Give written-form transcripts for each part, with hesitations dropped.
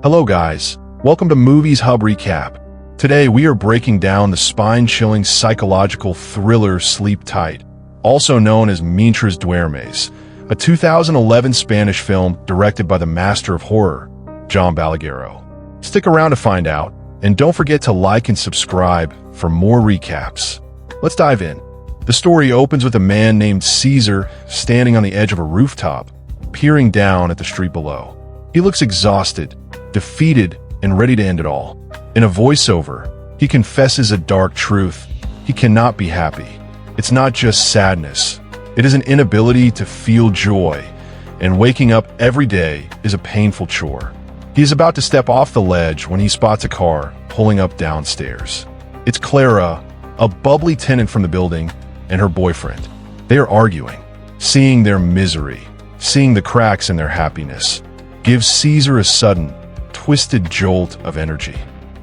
Hello guys, welcome to Movies Hub Recap. Today we are breaking down the spine-chilling psychological thriller Sleep Tight, also known as Mientras Duermes, a 2011 Spanish film directed by the master of horror, John Balaguerro. Stick around to find out, and don't forget to like and subscribe for more recaps. Let's dive in. The story opens with a man named Caesar standing on the edge of a rooftop, peering down at the street below. He looks exhausted, defeated, and ready to end it all. In a voiceover, he confesses a dark truth. He cannot be happy. It's not just sadness. It is an inability to feel joy, and waking up every day is a painful chore. He is about to step off the ledge when he spots a car pulling up downstairs. It's Clara, a bubbly tenant from the building, and her boyfriend. They are arguing, seeing their misery, seeing the cracks in their happiness, gives Caesar a sudden, twisted jolt of energy.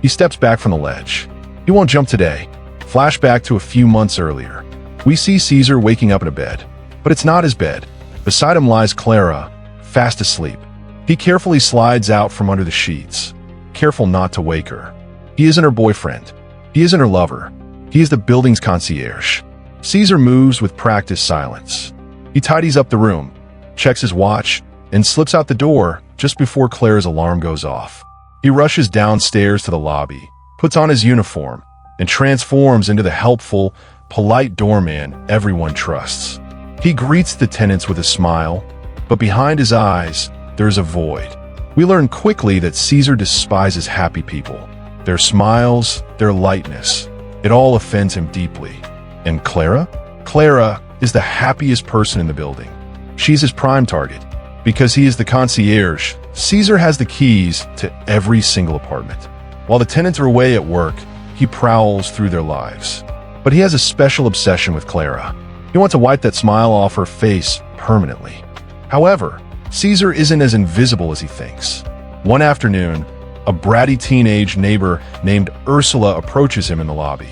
He steps back from the ledge. He won't jump today. Flashback to a few months earlier. We see Caesar waking up in a bed, but it's not his bed. Beside him lies Clara, fast asleep. He carefully slides out from under the sheets, careful not to wake her. He isn't her boyfriend. He isn't her lover. He is the building's concierge. Caesar moves with practiced silence. He tidies up the room, checks his watch, and slips out the door just before Clara's alarm goes off. He rushes downstairs to the lobby, puts on his uniform, and transforms into the helpful, polite doorman everyone trusts. He greets the tenants with a smile, but behind his eyes, there is a void. We learn quickly that Caesar despises happy people. Their smiles, their lightness, it all offends him deeply. And Clara? Clara is the happiest person in the building. She's his prime target. Because he is the concierge, Caesar has the keys to every single apartment. While the tenants are away at work, he prowls through their lives. But he has a special obsession with Clara. He wants to wipe that smile off her face permanently. However, Caesar isn't as invisible as he thinks. One afternoon, a bratty teenage neighbor named Ursula approaches him in the lobby.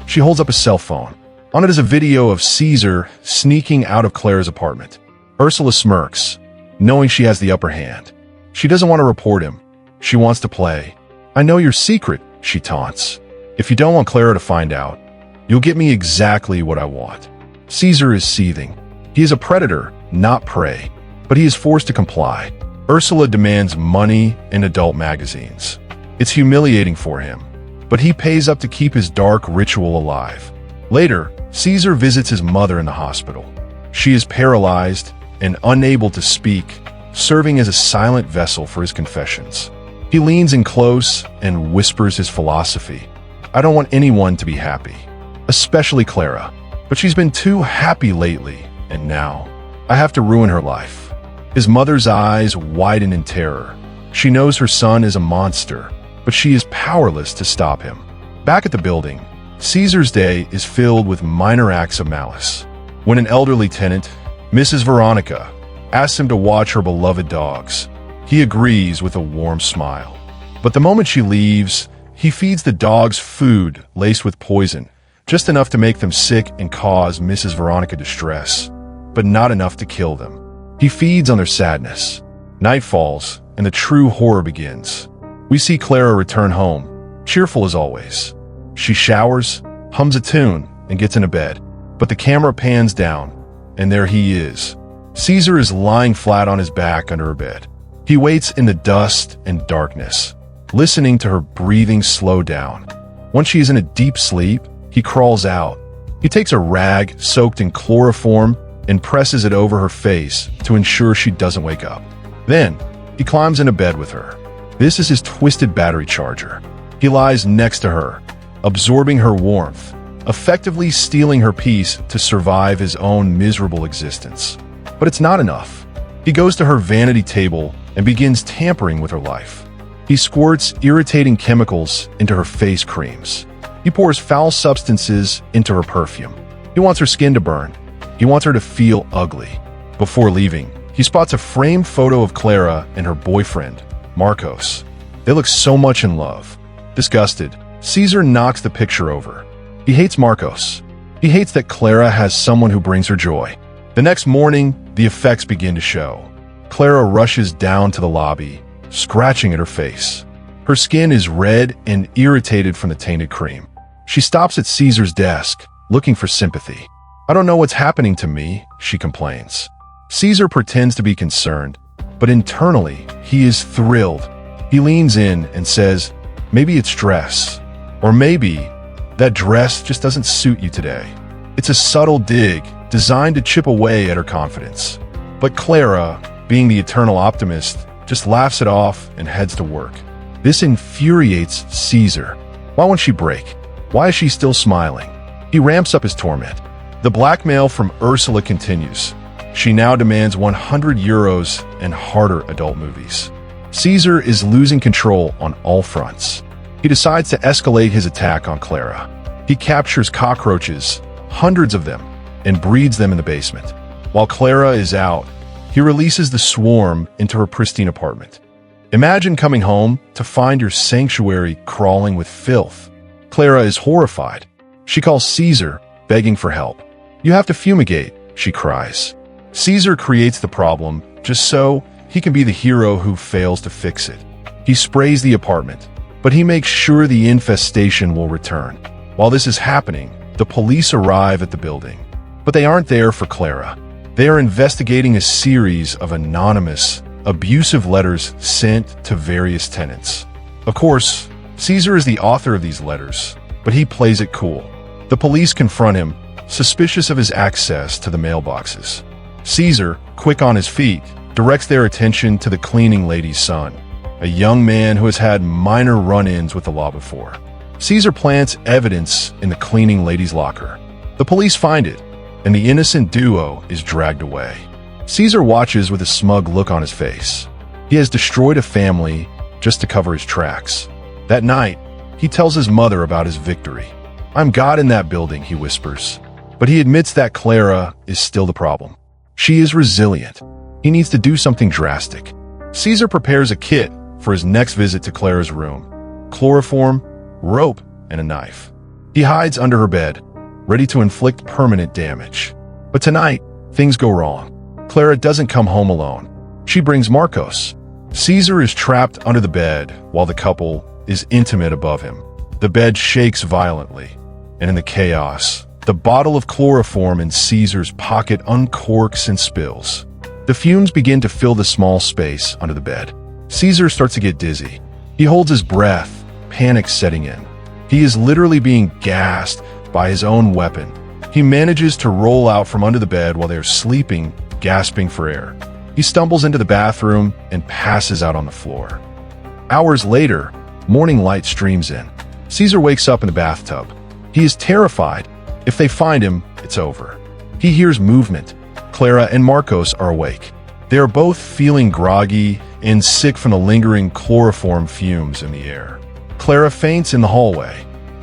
She holds up a cell phone. On it is a video of Caesar sneaking out of Clara's apartment. Ursula smirks, knowing she has the upper hand. She doesn't want to report him. She wants to play. "I know your secret," she taunts. "If you don't want Clara to find out, you'll get me exactly what I want." Caesar is seething. He is a predator, not prey, but he is forced to comply. Ursula demands money and adult magazines. It's humiliating for him, but he pays up to keep his dark ritual alive. Later, Caesar visits his mother in the hospital. She is paralyzed and unable to speak, serving as a silent vessel for his confessions. He leans in close and whispers his philosophy. "I don't want anyone to be happy, especially Clara, but she's been too happy lately, and now I have to ruin her life." His mother's eyes widen in terror. She knows her son is a monster, but she is powerless to stop him. Back at the building, Caesar's day is filled with minor acts of malice. When an elderly tenant, Mrs. Veronica, asks him to watch her beloved dogs, he agrees with a warm smile. But the moment she leaves, he feeds the dogs food laced with poison, just enough to make them sick and cause Mrs. Veronica distress, but not enough to kill them. He feeds on their sadness. Night falls, and the true horror begins. We see Clara return home, cheerful as always. She showers, hums a tune, and gets into bed. But the camera pans down, and there he is. Caesar is lying flat on his back under her bed. He waits in the dust and darkness, listening to her breathing slow down. Once she is in a deep sleep, he crawls out. He takes a rag soaked in chloroform and presses it over her face to ensure she doesn't wake up. Then, he climbs into bed with her. This is his twisted battery charger. He lies next to her, absorbing her warmth, effectively stealing her peace to survive his own miserable existence. But it's not enough. He goes to her vanity table and begins tampering with her life. He squirts irritating chemicals into her face creams. He pours foul substances into her perfume. He wants her skin to burn. He wants her to feel ugly. Before leaving, he spots a framed photo of Clara and her boyfriend, Marcos. They look so much in love. Disgusted, Caesar knocks the picture over. He hates Marcos. He hates that Clara has someone who brings her joy. The next morning, the effects begin to show. Clara rushes down to the lobby, scratching at her face. Her skin is red and irritated from the tainted cream. She stops at Caesar's desk, looking for sympathy. "I don't know what's happening to me," she complains. Caesar pretends to be concerned, but internally, he is thrilled. He leans in and says, "Maybe it's dress. Or maybe that dress just doesn't suit you today." It's a subtle dig, designed to chip away at her confidence. But Clara, being the eternal optimist, just laughs it off and heads to work. This infuriates Caesar. Why won't she break? Why is she still smiling? He ramps up his torment. The blackmail from Ursula continues. She now demands 100 euros and harder adult movies. Caesar is losing control on all fronts. He decides to escalate his attack on Clara. He captures cockroaches, hundreds of them, and breeds them in the basement. While Clara is out, he releases the swarm into her pristine apartment. Imagine coming home to find your sanctuary crawling with filth. Clara is horrified. She calls Caesar, begging for help. "You have to fumigate," she cries. Caesar creates the problem just so he can be the hero who fails to fix it. He sprays the apartment, but he makes sure the infestation will return. While this is happening, the police arrive at the building. But they aren't there for Clara. They are investigating a series of anonymous, abusive letters sent to various tenants. Of course, Caesar is the author of these letters, but he plays it cool. The police confront him, suspicious of his access to the mailboxes. Caesar, quick on his feet, directs their attention to the cleaning lady's son, a young man who has had minor run-ins with the law before. Caesar plants evidence in the cleaning lady's locker. The police find it, and the innocent duo is dragged away. Caesar watches with a smug look on his face. He has destroyed a family just to cover his tracks. That night, he tells his mother about his victory. "I'm God in that building," he whispers. But he admits that Clara is still the problem. She is resilient. He needs to do something drastic. Caesar prepares a kit for his next visit to Clara's room: chloroform, rope, and a knife. He hides under her bed, ready to inflict permanent damage. But tonight, things go wrong. Clara doesn't come home alone. She brings Marcos. Caesar is trapped under the bed while the couple is intimate above him. The bed shakes violently, and in the chaos, the bottle of chloroform in Caesar's pocket uncorks and spills. The fumes begin to fill the small space under the bed. Caesar starts to get dizzy. He holds his breath, panic setting in. He is literally being gassed by his own weapon. He manages to roll out from under the bed while they are sleeping, gasping for air. He stumbles into the bathroom and passes out on the floor. Hours later, morning light streams in. Caesar wakes up in the bathtub. He is terrified. If they find him, it's over. He hears movement. Clara and Marcos are awake. They are both feeling groggy and sick from the lingering chloroform fumes in the air. Clara faints in the hallway.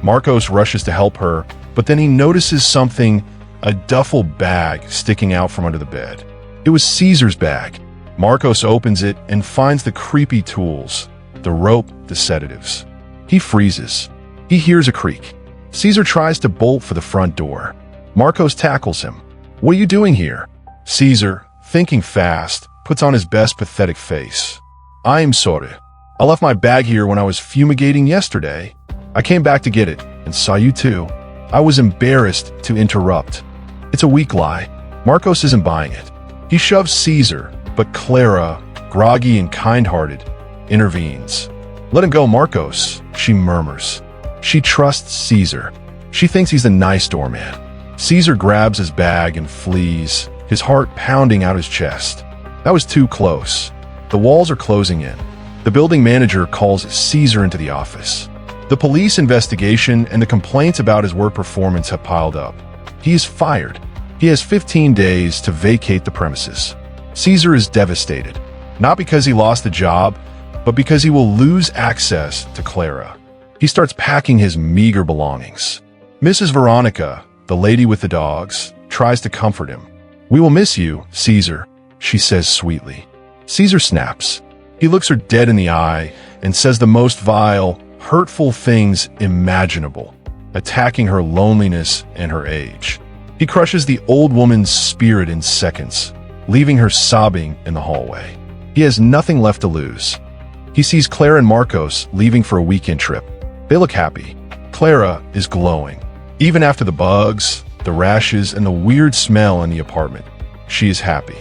Marcos rushes to help her, but then he notices something, a duffel bag sticking out from under the bed. It was Caesar's bag. Marcos opens it and finds the creepy tools, the rope, the sedatives. He freezes. He hears a creak. Caesar tries to bolt for the front door. Marcos tackles him. "What are you doing here?" Caesar, thinking fast, puts on his best pathetic face. "I'm sorry. I left my bag here when I was fumigating yesterday. I came back to get it and saw you too. I was embarrassed to interrupt." It's a weak lie. Marcos isn't buying it. He shoves Caesar, but Clara, groggy and kind-hearted, intervenes. "Let him go, Marcos," she murmurs. She trusts Caesar. She thinks he's a nice doorman. Caesar grabs his bag and flees, his heart pounding out his chest. That was too close. The walls are closing in. The building manager calls Caesar into the office. The police investigation and the complaints about his work performance have piled up. He is fired. He has 15 days to vacate the premises. Caesar is devastated, not because he lost the job, but because he will lose access to Clara. He starts packing his meager belongings. Mrs. Veronica, the lady with the dogs, tries to comfort him. "We will miss you, Caesar," she says sweetly. Caesar snaps. He looks her dead in the eye and says the most vile, hurtful things imaginable, attacking her loneliness and her age. He crushes the old woman's spirit in seconds, leaving her sobbing in the hallway. He has nothing left to lose. He sees Clara and Marcos leaving for a weekend trip. They look happy. Clara is glowing. Even after the bugs, the rashes, and the weird smell in the apartment, she is happy.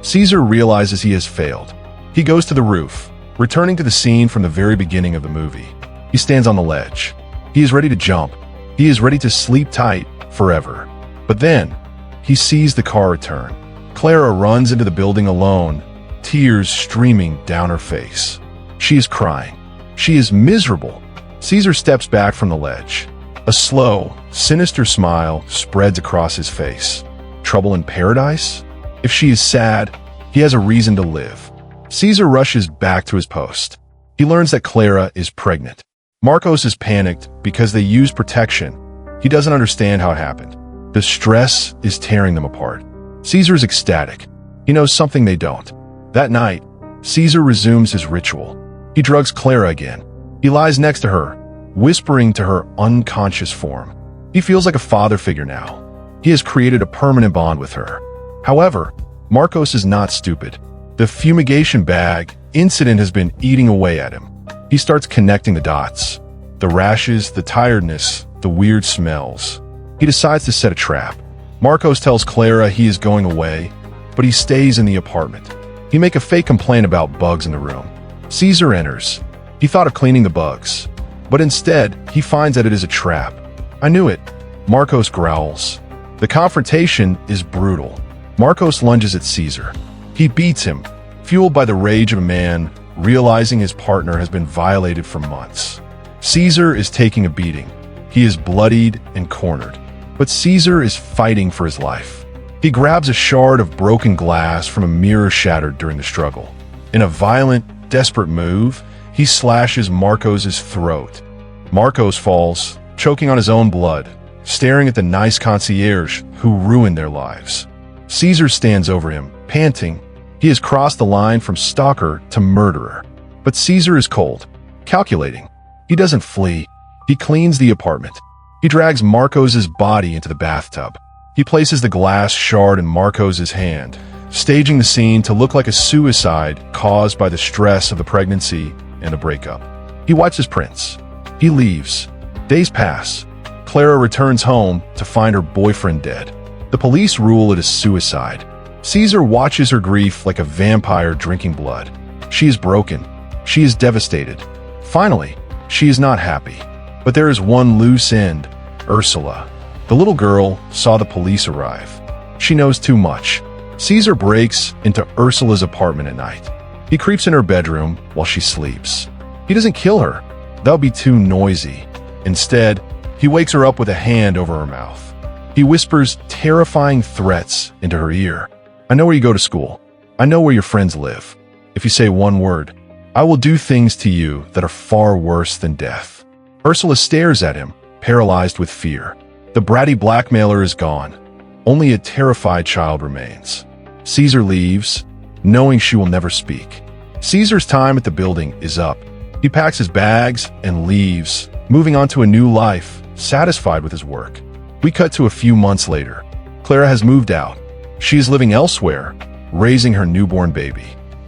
Caesar realizes he has failed. He goes to the roof, returning to the scene from the very beginning of the movie. He stands on the ledge. He is ready to jump. He is ready to sleep tight forever. But then, he sees the car return. Clara runs into the building alone, tears streaming down her face. She is crying. She is miserable. Caesar steps back from the ledge. A slow, sinister smile spreads across his face. Trouble in paradise? If she is sad, he has a reason to live. Caesar rushes back to his post. He learns that Clara is pregnant. Marcos is panicked because they use protection. He doesn't understand how it happened. The stress is tearing them apart. Caesar is ecstatic. He knows something they don't. That night, Caesar resumes his ritual. He drugs Clara again. He lies next to her, whispering to her unconscious form. He feels like a father figure now. He has created a permanent bond with her. However, Marcos is not stupid. The fumigation bag incident has been eating away at him. He starts connecting the dots. The rashes, the tiredness, the weird smells. He decides to set a trap. Marcos tells Clara he is going away, but he stays in the apartment. He makes a fake complaint about bugs in the room. Caesar enters. He thought of cleaning the bugs, but instead, he finds that it is a trap. I knew it. Marcos growls. The confrontation is brutal. Marcos lunges at Caesar. He beats him, fueled by the rage of a man realizing his partner has been violated for months. Caesar is taking a beating. He is bloodied and cornered. But Caesar is fighting for his life. He grabs a shard of broken glass from a mirror shattered during the struggle. In a violent, desperate move, he slashes Marcos' throat. Marcos falls, choking on his own blood, staring at the nice concierge who ruined their lives. Caesar stands over him, panting. He has crossed the line from stalker to murderer. But Caesar is cold, calculating. He doesn't flee. He cleans the apartment. He drags Marcos' body into the bathtub. He places the glass shard in Marcos' hand, staging the scene to look like a suicide caused by the stress of the pregnancy and the breakup. He wipes his prints. He leaves. Days pass. Clara returns home to find her boyfriend dead. The police rule it as suicide. Caesar watches her grief like a vampire drinking blood. She is broken. She is devastated. Finally, she is not happy. But there is one loose end, Ursula. The little girl saw the police arrive. She knows too much. Caesar breaks into Ursula's apartment at night. He creeps in her bedroom while she sleeps. He doesn't kill her. That would be too noisy. Instead, he wakes her up with a hand over her mouth. He whispers terrifying threats into her ear. I know where you go to school. I know where your friends live. If you say one word, I will do things to you that are far worse than death. Ursula stares at him, paralyzed with fear. The bratty blackmailer is gone. Only a terrified child remains. Caesar leaves, knowing she will never speak. Caesar's time at the building is up. He packs his bags and leaves, moving on to a new life, satisfied with his work. We cut to a few months later. Clara has moved out. She is living elsewhere, raising her newborn baby.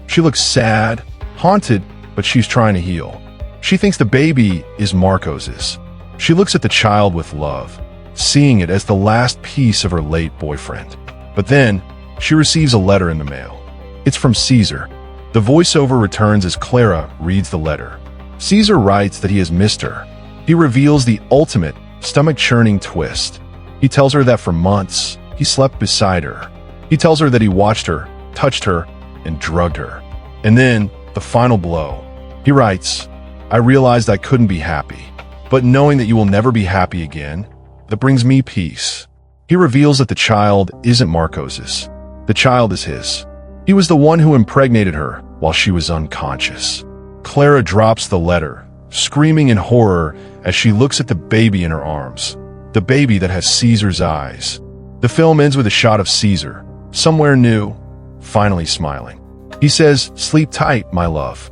She looks sad, haunted, but she's trying to heal. She thinks the baby is Marcos's. She looks at the child with love, seeing it as the last piece of her late boyfriend. But then, she receives a letter in the mail. It's from Caesar. The voiceover returns as Clara reads the letter. Caesar writes that he has missed her. He reveals the ultimate, stomach-churning twist. He tells her that for months, he slept beside her. He tells her that he watched her, touched her, and drugged her. And then, the final blow. He writes, I realized I couldn't be happy, but knowing that you will never be happy again, that brings me peace. He reveals that the child isn't Marcos's. The child is his. He was the one who impregnated her while she was unconscious. Clara drops the letter, screaming in horror as she looks at the baby in her arms, the baby that has Caesar's eyes. The film ends with a shot of Caesar, somewhere new, finally smiling. He says, sleep tight, my love.